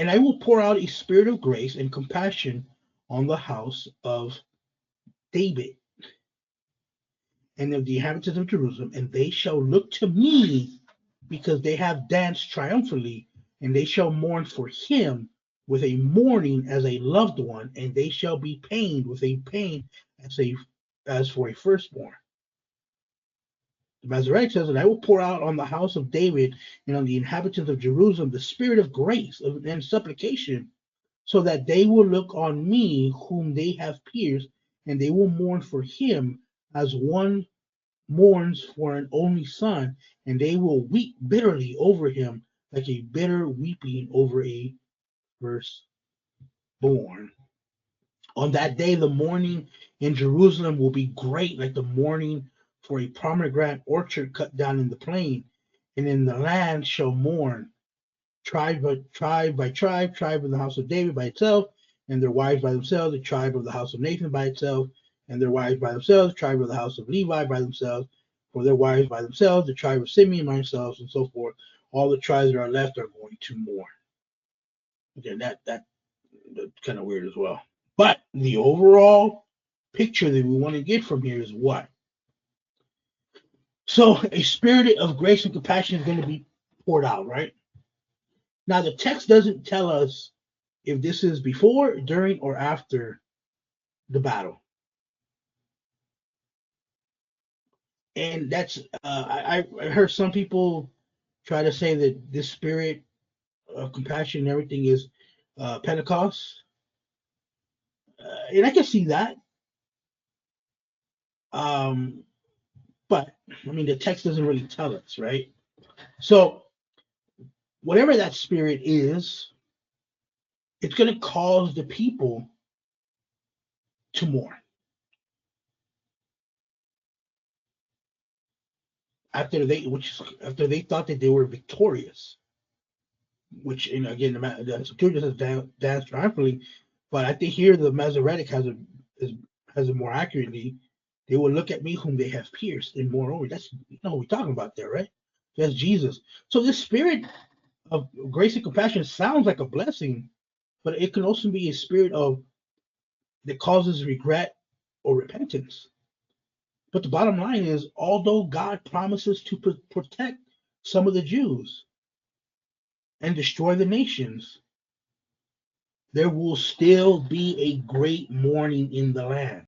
And I will pour out a spirit of grace and compassion on the house of David and of the inhabitants of Jerusalem, and they shall look to me because they have danced triumphantly, and they shall mourn for him with a mourning as a loved one, and they shall be pained with a pain as for a firstborn. The Masoretic says, and I will pour out on the house of David and on the inhabitants of Jerusalem the spirit of grace and supplication, so that they will look on me whom they have pierced, and they will mourn for him as one mourns for an only son, and they will weep bitterly over him like a bitter weeping over a firstborn. On that day, the mourning in Jerusalem will be great, like the mourning for a pomegranate orchard cut down in the plain. And in the land shall mourn, tribe of the house of David by itself, and their wives by themselves, the tribe of the house of Nathan by itself, and their wives by themselves, the tribe of the house of Levi by themselves, for their wives by themselves, the tribe of Simeon by themselves, and so forth. All the tribes that are left are going to mourn. Again, that's kind of weird as well. But the overall picture that we want to get from here is what? So a spirit of grace and compassion is going to be poured out, right? Now the text doesn't tell us if this is before, during, or after the battle. And that's I heard some people try to say that this spirit of compassion and everything is Pentecost, and I can see that. Um, but I mean, the text doesn't really tell us, right? So whatever that spirit is, it's going to cause the people to mourn after they thought that they were victorious. Which, and again, the Septuagint says dance triumphantly, but I think here the Masoretic has it more accurately. They will look at me whom they have pierced, and moreover, that's what we're talking about there, right? That's Jesus. So this spirit of grace and compassion sounds like a blessing, but it can also be a spirit of that causes regret or repentance. But the bottom line is, although God promises to protect some of the Jews and destroy the nations, there will still be a great mourning in the land.